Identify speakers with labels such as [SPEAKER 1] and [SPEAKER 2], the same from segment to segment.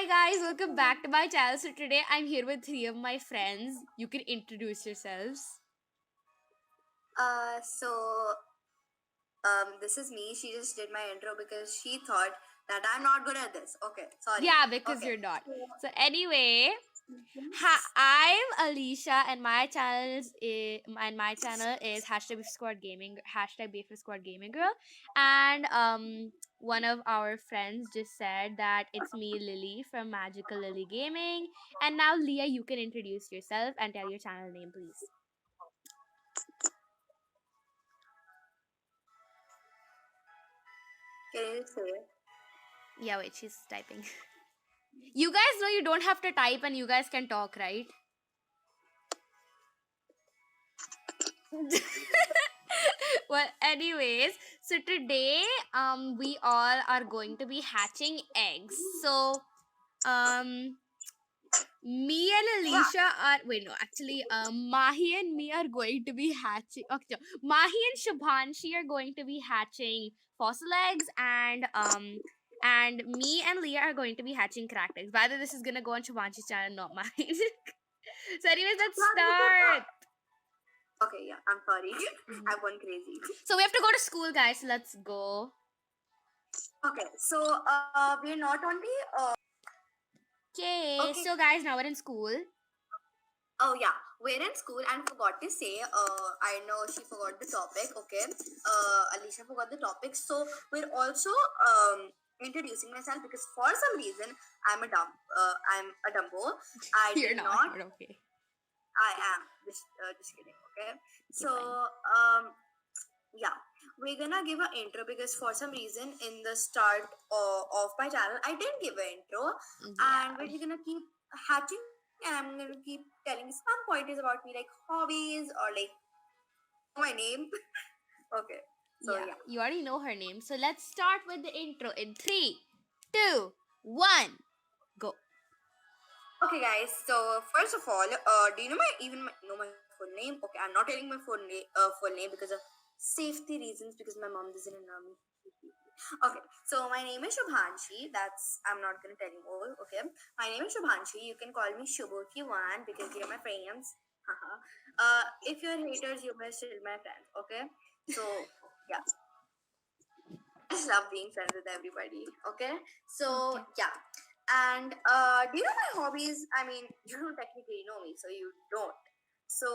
[SPEAKER 1] guys, welcome back to my channel. So today I'm here with three of my friends. You can introduce yourselves.
[SPEAKER 2] This is me. She just did my intro because she thought that I'm not good at this. Okay, sorry.
[SPEAKER 1] Yeah, because
[SPEAKER 2] Okay.
[SPEAKER 1] you're not. So anyway, I'm Alicia, and my channel is hashtag Beef Squad Gaming Girl, and one of our friends just said that it's me, Lily from Magical Lily Gaming, and now Leah, you can introduce yourself and tell your channel name, please.
[SPEAKER 2] Can you say it?
[SPEAKER 1] Yeah, wait, she's typing. You guys know you don't have to type and you guys can talk, right? Well, anyways, so today we all are going to be hatching eggs. So um me and Alicia are Mahi and me are going to be hatching. Okay, no, Mahi and Shubhanshi are going to be hatching fossil eggs, and me and Leah are going to be hatching cracked eggs. By the way, this is gonna go on Shubhanshi's channel, not mine. So anyways, let's start.
[SPEAKER 2] Okay, yeah. I'm sorry. I've gone crazy.
[SPEAKER 1] So we have to go to school, guys. Let's go.
[SPEAKER 2] Okay, so we're not only
[SPEAKER 1] Okay,
[SPEAKER 2] Okay.
[SPEAKER 1] so guys, now we're in school.
[SPEAKER 2] Oh yeah, we're in school and forgot to say. I know she forgot the topic. Okay. Alicia forgot the topic. So we're also introducing myself because for some reason I'm a Dumbo. I
[SPEAKER 1] You're
[SPEAKER 2] did
[SPEAKER 1] not,
[SPEAKER 2] not.
[SPEAKER 1] but okay.
[SPEAKER 2] I am just kidding. Okay. So yeah, we're gonna give an intro because for some reason in the start of my channel I didn't give an intro, and we're gonna keep hatching, and I'm gonna keep telling some pointers about me like hobbies or like my name. Okay. So yeah.
[SPEAKER 1] You already know her name. So let's start with the intro in 3, 2, 1, go.
[SPEAKER 2] Okay, guys. So first of all, do you know my full name? Okay, I'm not telling my full name because of safety reasons because my mom doesn't allow me. Okay, so my name is Shubhanshi. I'm not gonna tell you all. Okay, my name is Shubhanshi. You can call me Shubhu if you want because you're my friends. If you're haters, you are still my friends. Okay, so yeah, I just love being friends with everybody. Okay, so yeah. And do you know my hobbies? I mean, you don't technically know me, so you don't. So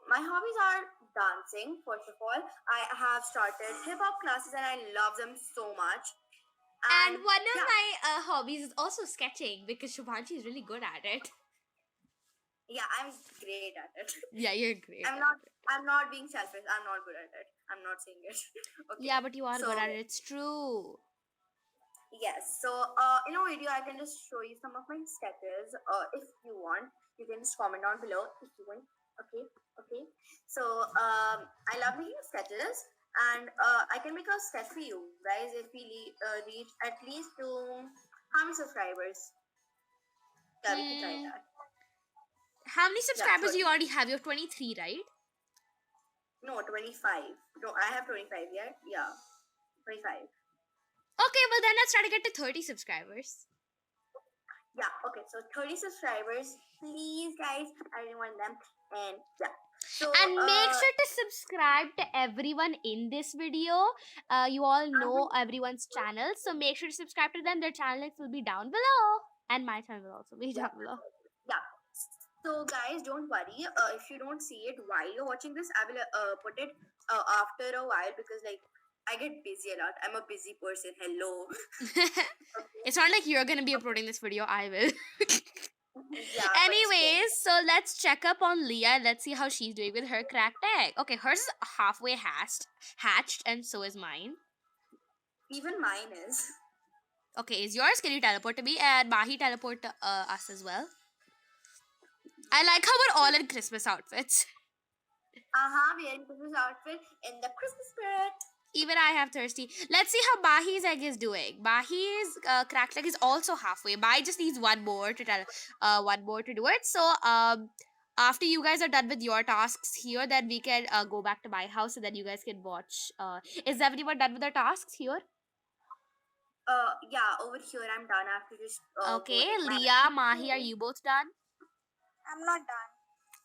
[SPEAKER 2] my hobbies are dancing. First of all, I have started hip hop classes, and I love them so much.
[SPEAKER 1] And one of my hobbies is also sketching because Shubhanshi is really good at it.
[SPEAKER 2] Yeah, I'm great at it.
[SPEAKER 1] Yeah, you're great.
[SPEAKER 2] I'm not being selfish. I'm not good at it. I'm not saying it. Okay.
[SPEAKER 1] Yeah, but you are good at it. It's true.
[SPEAKER 2] Yes. So in a video, I can just show you some of my sketches. If you want, you can just comment down below if you want. Okay. Okay. So I love making sketches, and I can make a sketch for you guys if we reach at least to how many subscribers? Yeah, we can try that.
[SPEAKER 1] How many subscribers do you already have? You have 23, right?
[SPEAKER 2] No, 25. No, I have 25 yet. Yeah, 25.
[SPEAKER 1] Okay, well then let's try to get to 30 subscribers.
[SPEAKER 2] Yeah, okay, so 30 subscribers, please, guys. I really want them. And yeah. So,
[SPEAKER 1] and make sure to subscribe to everyone in this video. You all know everyone's channel, so make sure to subscribe to them. Their channel links will be down below, and my channel will also be down below.
[SPEAKER 2] Yeah. So guys, don't worry. If you don't see it while you're watching this, I will put it after a while because like I get busy a lot. I'm a busy person. Hello.
[SPEAKER 1] It's not like you're gonna be uploading this video. I will. Yeah, anyways, so let's check up on Leah. Let's see how she's doing with her cracked egg. Okay, hers is halfway hatched, and so is mine.
[SPEAKER 2] Even mine is.
[SPEAKER 1] Okay, is yours? Can you teleport to me? And Mahi teleport to us as well. I like how we're all in Christmas outfits.
[SPEAKER 2] We are in Christmas outfit in the Christmas spirit.
[SPEAKER 1] Even I have thirsty. Let's see how Mahi's egg is doing. Mahi's cracked egg is also halfway. Mahi just needs one more to do it. So after you guys are done with your tasks here, then we can go back to my house so that you guys can watch. Is everyone done with their tasks here?
[SPEAKER 2] Yeah, over here I'm done. I have to just
[SPEAKER 1] Okay,
[SPEAKER 2] go take my.
[SPEAKER 1] Leah, Mahi, are you both done?
[SPEAKER 3] I'm not done.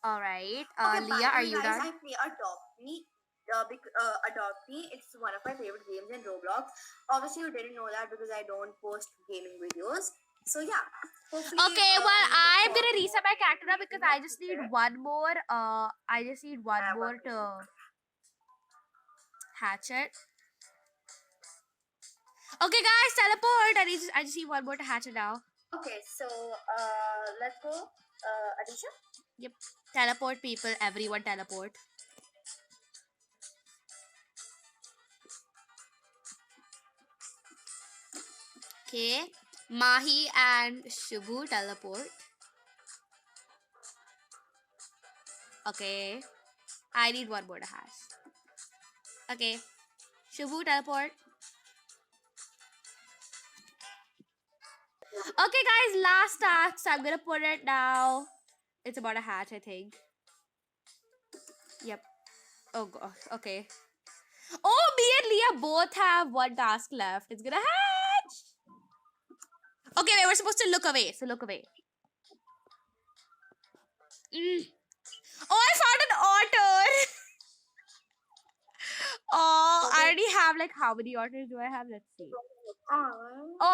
[SPEAKER 1] All right.
[SPEAKER 2] Okay, by
[SPEAKER 1] Leah,
[SPEAKER 2] the
[SPEAKER 1] are
[SPEAKER 2] way,
[SPEAKER 1] you
[SPEAKER 2] guys,
[SPEAKER 1] done?
[SPEAKER 2] I play Adopt Me. Adopt Me, it's one of my favorite games in Roblox. Obviously, you didn't know that because I don't post gaming videos. So yeah, hopefully,
[SPEAKER 1] Okay, well,
[SPEAKER 2] we look
[SPEAKER 1] I'm gonna
[SPEAKER 2] forward to
[SPEAKER 1] reset my character now
[SPEAKER 2] watching
[SPEAKER 1] because
[SPEAKER 2] in
[SPEAKER 1] I
[SPEAKER 2] the
[SPEAKER 1] just need
[SPEAKER 2] future.
[SPEAKER 1] one more. I just need one
[SPEAKER 2] I have
[SPEAKER 1] more
[SPEAKER 2] one question.
[SPEAKER 1] to hatch it. Okay, guys, teleport. I just need one more to hatch it now.
[SPEAKER 2] Okay, so let's go. Adisha.
[SPEAKER 1] Yep. Teleport, people. Everyone teleport. Okay. Mahi and Shubhu teleport. Okay. I need one more to hatch. Okay. Shubhu teleport. Okay, guys, last task. So I'm gonna put it now. It's about a hatch, I think. Yep. Oh gosh. Okay. Oh, me and Leah both have one task left. It's gonna hatch. Okay, wait, we're supposed to look away. So look away. Oh, I found an otter. Oh, I already have like how many otters do I have? Let's see.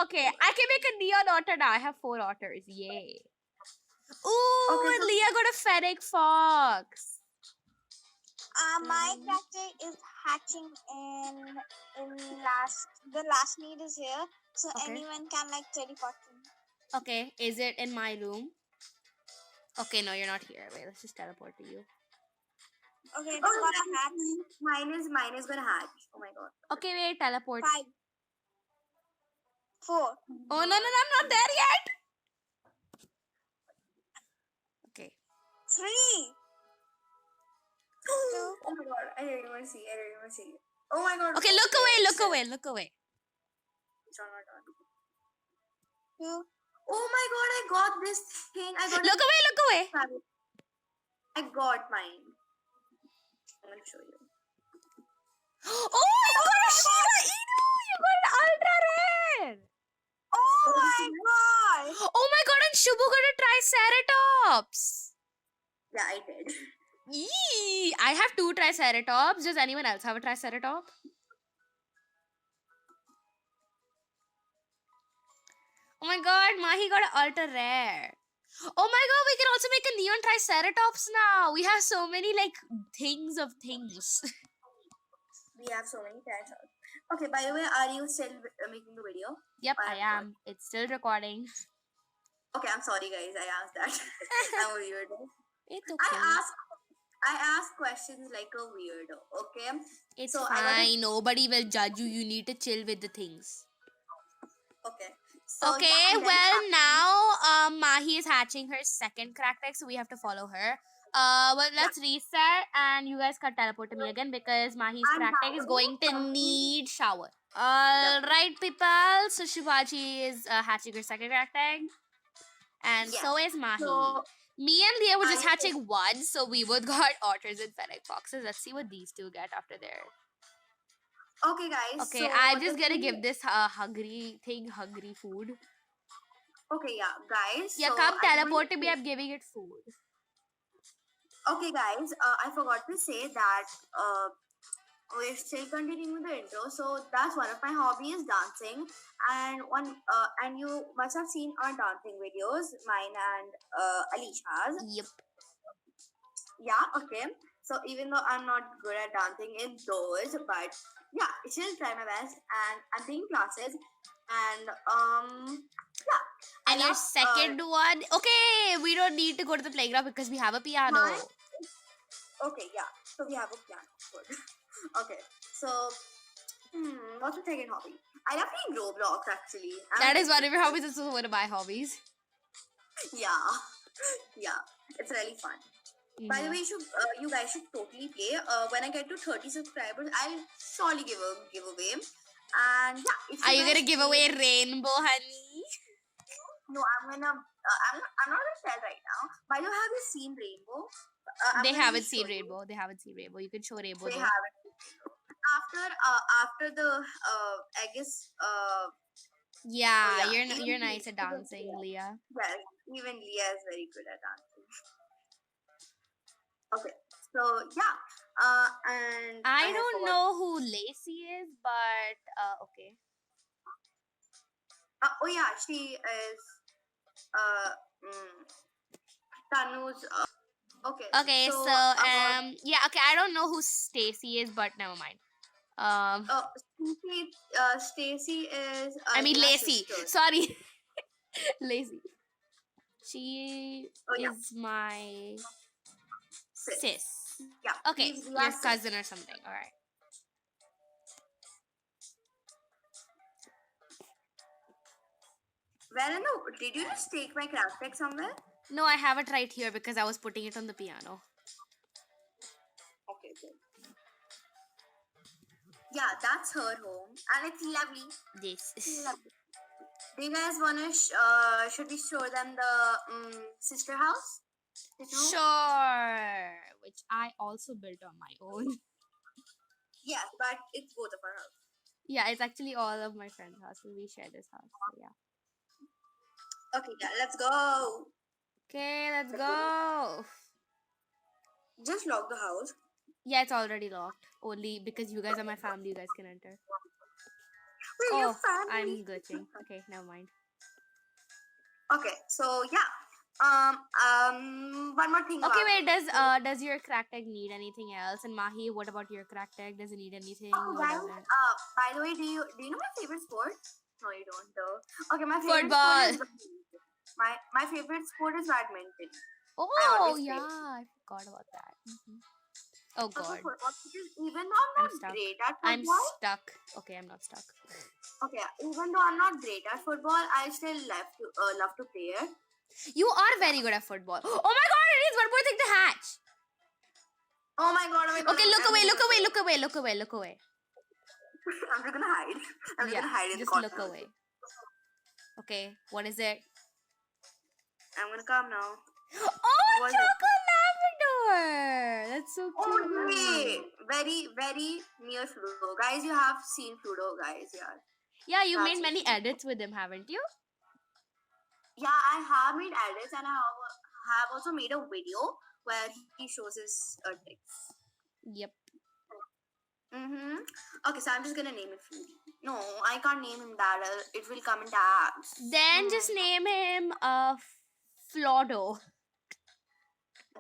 [SPEAKER 1] Okay, I can make a neon otter now. I have 4 otters. Yay. Ooh,
[SPEAKER 2] Okay,
[SPEAKER 1] and
[SPEAKER 2] so
[SPEAKER 1] Leah got a fennec fox.
[SPEAKER 3] My character is hatching in the last need is here, so
[SPEAKER 1] Okay.
[SPEAKER 3] anyone can like teleport to me.
[SPEAKER 1] Okay, is it in my room? Okay, no, you're not here. Wait, let's just teleport to you.
[SPEAKER 3] Okay, it's gonna hatch.
[SPEAKER 2] mine is gonna hatch. Oh my god.
[SPEAKER 1] Okay, wait, teleport.
[SPEAKER 3] 5, 4,
[SPEAKER 1] Oh, no, I'm not there yet. Okay.
[SPEAKER 3] 3, 2.
[SPEAKER 2] Oh my god, I really want to see. Oh my god.
[SPEAKER 1] Okay, look away.
[SPEAKER 2] It's not done.
[SPEAKER 3] 2.
[SPEAKER 2] Oh my god, I got this thing.
[SPEAKER 1] Look away.
[SPEAKER 2] I got mine. I'm gonna show you.
[SPEAKER 1] Oh, you got a Shiba Inu. You got an ultra rare.
[SPEAKER 3] Oh my god!
[SPEAKER 1] Oh my god, and Shubhu got a Triceratops.
[SPEAKER 2] Yeah, I did.
[SPEAKER 1] Yee! I have 2 Triceratops. Does anyone else have a Triceratops? Oh my god, Mahi got an ultra rare. Oh my god, we can also make a neon Triceratops now. We have so many like things of things.
[SPEAKER 2] We have so many types. Okay, by the way, are you still making the video?
[SPEAKER 1] Yep,
[SPEAKER 2] I
[SPEAKER 1] I
[SPEAKER 2] have
[SPEAKER 1] am. It's still recording.
[SPEAKER 2] Okay, I'm sorry, guys. I asked that. I'm a weirdo.
[SPEAKER 1] It's okay.
[SPEAKER 2] I ask questions like a weirdo. Okay.
[SPEAKER 1] It's
[SPEAKER 2] so I gotta-
[SPEAKER 1] fine. Nobody will judge you. You need to chill with the things.
[SPEAKER 2] Okay. So,
[SPEAKER 1] Okay,
[SPEAKER 2] yeah, and then
[SPEAKER 1] well now Mahi is hatching her second crack egg, so we have to follow her. Well, let's reset and you guys can teleport to me again because Mahi's
[SPEAKER 2] I'm
[SPEAKER 1] crack egg is going to
[SPEAKER 2] following.
[SPEAKER 1] need shower. Alright, people. So Shivaji is hatching her second crack egg. And
[SPEAKER 2] Yes.
[SPEAKER 1] so is Mahi.
[SPEAKER 2] So,
[SPEAKER 1] Me and Leah were just
[SPEAKER 2] I-
[SPEAKER 1] hatching one, so we both got otters and fennec foxes. Let's see what these two get after their.
[SPEAKER 2] okay, guys.
[SPEAKER 1] Okay,
[SPEAKER 2] so
[SPEAKER 1] I'm
[SPEAKER 2] the
[SPEAKER 1] just gonna
[SPEAKER 2] thing-
[SPEAKER 1] give this hungry food.
[SPEAKER 2] Okay, yeah, guys.
[SPEAKER 1] Yeah,
[SPEAKER 2] so
[SPEAKER 1] come
[SPEAKER 2] I'm
[SPEAKER 1] teleport to
[SPEAKER 2] going
[SPEAKER 1] me. I'm giving it food.
[SPEAKER 2] Okay, guys. I forgot to say that we're still continuing the intro. So that's one of my hobbies, dancing, and you must have seen our dancing videos, mine and Alicia's.
[SPEAKER 1] Yep.
[SPEAKER 2] Yeah, okay. So even though I'm not good at dancing in those, but yeah, I still try my best, and I'm taking classes, and yeah. I
[SPEAKER 1] And your
[SPEAKER 2] love,
[SPEAKER 1] second one, okay, we don't need to go to the playground because we have a piano.
[SPEAKER 2] Mine? Okay, yeah. So we have a piano. Good. Okay. So, what's the second hobby? I love playing Roblox actually.
[SPEAKER 1] That is one of your hobbies. It's also one of my hobbies.
[SPEAKER 2] Yeah, yeah. It's really fun. By the way, you guys should totally play. When I get to 30 subscribers, I'll surely give a giveaway. And yeah, if
[SPEAKER 1] Are you
[SPEAKER 2] guys
[SPEAKER 1] gonna give
[SPEAKER 2] play-
[SPEAKER 1] away rainbow, honey?
[SPEAKER 2] No, I'm gonna. I'm not gonna tell right now. By the way, have you seen Rainbow? I'm
[SPEAKER 1] They
[SPEAKER 2] gonna
[SPEAKER 1] haven't
[SPEAKER 2] just
[SPEAKER 1] seen
[SPEAKER 2] show you.
[SPEAKER 1] rainbow. They haven't seen rainbow. You can show rainbow.
[SPEAKER 2] They
[SPEAKER 1] though.
[SPEAKER 2] haven't. After the egg is
[SPEAKER 1] Yeah,
[SPEAKER 2] yeah,
[SPEAKER 1] you're nice at dancing, Leah.
[SPEAKER 2] Yes, even Leah is very good at dancing. Okay, so yeah, and
[SPEAKER 1] I
[SPEAKER 2] I
[SPEAKER 1] don't
[SPEAKER 2] forgot.
[SPEAKER 1] know who Lacey is, but okay.
[SPEAKER 2] Oh yeah, she is uh mm, Tanu's. Okay,
[SPEAKER 1] Okay, so
[SPEAKER 2] so about
[SPEAKER 1] yeah, okay, I don't know who Stacy is, but never mind. Um,
[SPEAKER 2] Stacy is
[SPEAKER 1] I mean
[SPEAKER 2] Leah's
[SPEAKER 1] Lacey.
[SPEAKER 2] sister.
[SPEAKER 1] Sorry, Lacey. She
[SPEAKER 2] Oh yeah,
[SPEAKER 1] is my
[SPEAKER 2] sis.
[SPEAKER 1] sis.
[SPEAKER 2] Yeah,
[SPEAKER 1] Okay,
[SPEAKER 2] she's
[SPEAKER 1] your
[SPEAKER 2] Leah's sis.
[SPEAKER 1] cousin or something. All right.
[SPEAKER 2] Where in the did you just take my craft deck somewhere?
[SPEAKER 1] No, I have it right here because I was putting it on the piano.
[SPEAKER 2] Okay, good. Yeah, that's her home, and it's lovely.
[SPEAKER 1] Yes.
[SPEAKER 2] Lovely. Do you guys wanna? Should we show them the sister house? Sister home?
[SPEAKER 1] Sure. Which I also built on my own.
[SPEAKER 2] Yes, but it's both of our house.
[SPEAKER 1] Yeah, it's actually all of my friends' houses. We share this house. So yeah.
[SPEAKER 2] Okay, yeah, let's go.
[SPEAKER 1] Okay, let's go.
[SPEAKER 2] Just lock the house.
[SPEAKER 1] Yeah, it's already locked. Only because you guys are my family, you guys can enter.
[SPEAKER 2] We're your
[SPEAKER 1] Oh,
[SPEAKER 2] family.
[SPEAKER 1] I'm glitching. Okay, never mind.
[SPEAKER 2] Okay, so yeah. One more thing.
[SPEAKER 1] Okay,
[SPEAKER 2] about
[SPEAKER 1] wait. Does your crack tag need anything else? And Mahi, what about your crack tag? Does it need anything?
[SPEAKER 2] Oh,
[SPEAKER 1] What
[SPEAKER 2] guys.
[SPEAKER 1] does it?
[SPEAKER 2] By the way, do you know my favorite sport? No, you don't. Though. Okay, my favorite
[SPEAKER 1] Football.
[SPEAKER 2] sport is my favorite sport is badminton.
[SPEAKER 1] Oh
[SPEAKER 2] always play.
[SPEAKER 1] yeah, I forgot about that. Oh
[SPEAKER 2] Also
[SPEAKER 1] god,
[SPEAKER 2] football, because even though I'm
[SPEAKER 1] I'm
[SPEAKER 2] not
[SPEAKER 1] stuck.
[SPEAKER 2] great at
[SPEAKER 1] I'm
[SPEAKER 2] football,
[SPEAKER 1] stuck. Okay, I'm not stuck.
[SPEAKER 2] okay, even though I'm not great at football, I still love to play it.
[SPEAKER 1] You are very good at football. Oh my god, it is one more thing to hatch.
[SPEAKER 2] Oh my god! Oh my god!
[SPEAKER 1] Okay, look away, look away, look away, look away, look away.
[SPEAKER 2] I'm just gonna hide. I'm just
[SPEAKER 1] Yeah,
[SPEAKER 2] gonna hide in the
[SPEAKER 1] just
[SPEAKER 2] corner.
[SPEAKER 1] look away. Okay, what is it?
[SPEAKER 2] I'm gonna come now.
[SPEAKER 1] Oh,
[SPEAKER 2] What is it?
[SPEAKER 1] chocolate Labrador. That's so
[SPEAKER 2] Oh
[SPEAKER 1] cute.
[SPEAKER 2] yay! Very very near Fludo, guys. You have seen Fludo, guys. Yeah.
[SPEAKER 1] Yeah, you
[SPEAKER 2] That's
[SPEAKER 1] made many
[SPEAKER 2] it.
[SPEAKER 1] edits with him, haven't you?
[SPEAKER 2] Yeah, I have made edits and I have also made a video where he shows his tricks.
[SPEAKER 1] Yep.
[SPEAKER 2] Mm-hmm. Okay, so I'm just gonna name it Fruity. No, I can't name him that. It will come in tabs.
[SPEAKER 1] Then just name him Flodo.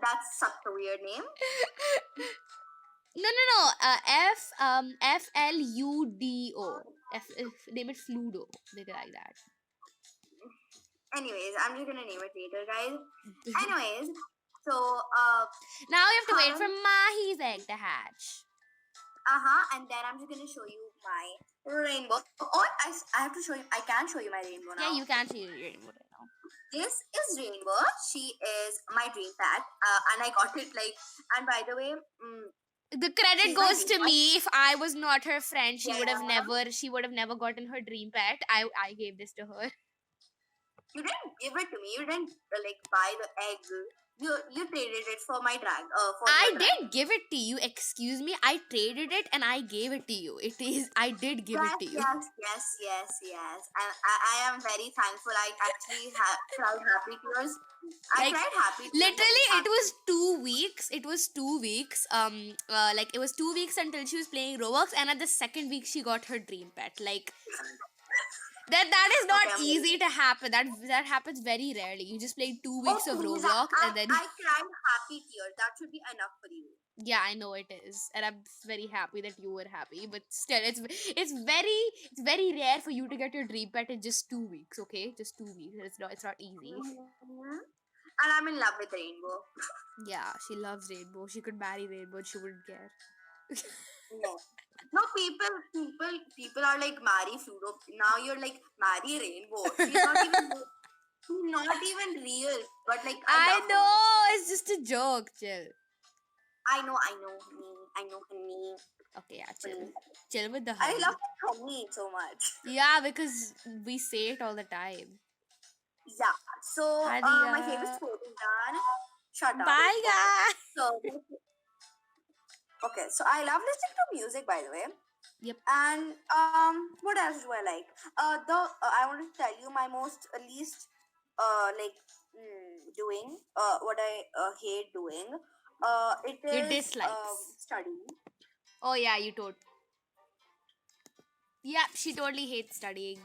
[SPEAKER 2] That's such a weird name.
[SPEAKER 1] No. Fludo. Name it Fludo. They like that.
[SPEAKER 2] Anyways, I'm just gonna name it later, guys. Anyways, so
[SPEAKER 1] Now you have to wait
[SPEAKER 2] Karan-
[SPEAKER 1] for Mahi's egg to hatch.
[SPEAKER 2] and then I'm just gonna show you my rainbow. Oh, I have to show you. I can show you my rainbow now.
[SPEAKER 1] Yeah, you can see your rainbow right now.
[SPEAKER 2] This is Rainbow. She is my dream pet, and I got it like. And by the way,
[SPEAKER 1] The credit
[SPEAKER 2] She's my
[SPEAKER 1] goes to
[SPEAKER 2] dream pet.
[SPEAKER 1] me. If I was not her friend, she would have
[SPEAKER 2] Yeah.
[SPEAKER 1] never gotten her dream pet. I gave this to her.
[SPEAKER 2] you didn't give it to me. You didn't like buy the egg. You traded it for my drag. For
[SPEAKER 1] I
[SPEAKER 2] your drag.
[SPEAKER 1] did give it to you. Excuse me. I traded it and I gave it to you. I did give it to you.
[SPEAKER 2] Yes. I am very thankful. I actually cried happy tears. I
[SPEAKER 1] Like,
[SPEAKER 2] cried happy tears.
[SPEAKER 1] Literally, it was 2 weeks. It was 2 weeks. Like it was 2 weeks until she was playing Roblox, and at the second week she got her dream pet. Like that is not
[SPEAKER 2] Okay,
[SPEAKER 1] easy to happen. That happens very rarely. You just play 2 weeks of
[SPEAKER 2] please,
[SPEAKER 1] Roblox, and then
[SPEAKER 2] I cried happy tears. That should be enough for you.
[SPEAKER 1] yeah, I know it is, and I'm very happy that you were happy. But still, it's very rare for you to get your dream pet in just 2 weeks. Okay, just 2 weeks. It's not easy.
[SPEAKER 2] Mhm. And I'm in love with Rainbow.
[SPEAKER 1] Yeah, she loves Rainbow. She could marry Rainbow. She wouldn't care.
[SPEAKER 2] No, people are like marry Fludo. Now you're like marry Rainbow. She's not even real. But like
[SPEAKER 1] I
[SPEAKER 2] love her.
[SPEAKER 1] know, it's just a joke. Chill.
[SPEAKER 2] I know, honey.
[SPEAKER 1] Okay, yeah, chill with the
[SPEAKER 2] I
[SPEAKER 1] honey.
[SPEAKER 2] love honey so much.
[SPEAKER 1] Yeah, because we say it all the time.
[SPEAKER 2] Yeah. So my
[SPEAKER 1] Adiya.
[SPEAKER 2] favorite sport is done. Shut up.
[SPEAKER 1] Bye, guys.
[SPEAKER 2] So okay, so I love listening to music, by the way.
[SPEAKER 1] Yep.
[SPEAKER 2] And what else do I like? I want to tell you my most least doing what I hate doing. It
[SPEAKER 1] Your
[SPEAKER 2] is
[SPEAKER 1] dislikes.
[SPEAKER 2] studying.
[SPEAKER 1] Oh yeah, you told. Yeah, she totally hates studying.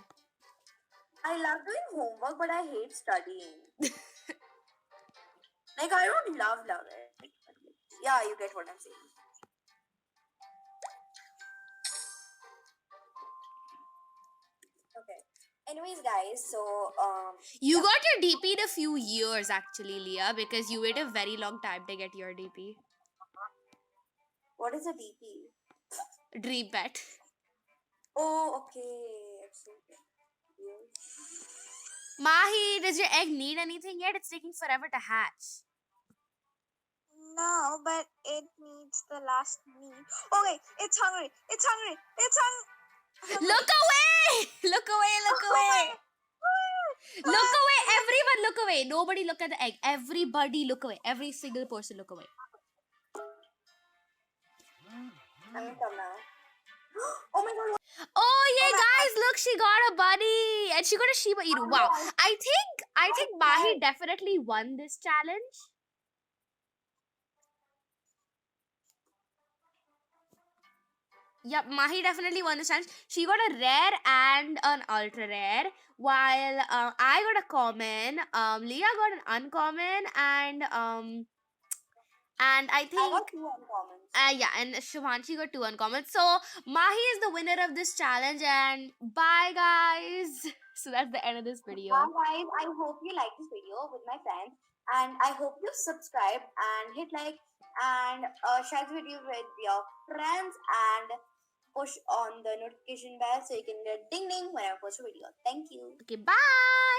[SPEAKER 2] I love doing homework, but I hate studying. Like I don't love it. Yeah, you get what I'm saying. Okay. Anyways, guys, so
[SPEAKER 1] You
[SPEAKER 2] yeah.
[SPEAKER 1] got your DP in a few years actually, Leah, because you waited a very long time to get your DP.
[SPEAKER 2] What is a DP?
[SPEAKER 1] Dream pet.
[SPEAKER 2] Oh, okay. It's okay. Yes.
[SPEAKER 1] Mahi, does your egg need anything yet? It's taking forever to hatch.
[SPEAKER 3] No, but it needs the last meal. Okay, it's hungry. It's hungry. It's hungry.
[SPEAKER 1] Look away! Look away! Look away! Look away! Everyone look away! Nobody look at the egg. Everybody look away. Every single person look away.
[SPEAKER 2] I'm gonna come now. Oh my god.
[SPEAKER 1] Oh yeah, guys! Look, she got a bunny, and she got a Shiba Inu. Wow! I think Mahi definitely won this challenge. Yep, Mahi definitely won this challenge. She got a rare and an ultra rare, while I got a common. Leah got an uncommon, and I
[SPEAKER 2] I
[SPEAKER 1] think
[SPEAKER 2] got 2 uncommons.
[SPEAKER 1] yeah, and Shubhanshi got 2 uncommon. So Mahi is the winner of this challenge, and bye guys. So that's the end of this video.
[SPEAKER 2] Bye guys, I hope you like this video with my friends, and I hope you subscribe and hit like and share the video with your friends and push on the notification bell so you can get ding ding when I post a video. Thank you.
[SPEAKER 1] Okay, bye.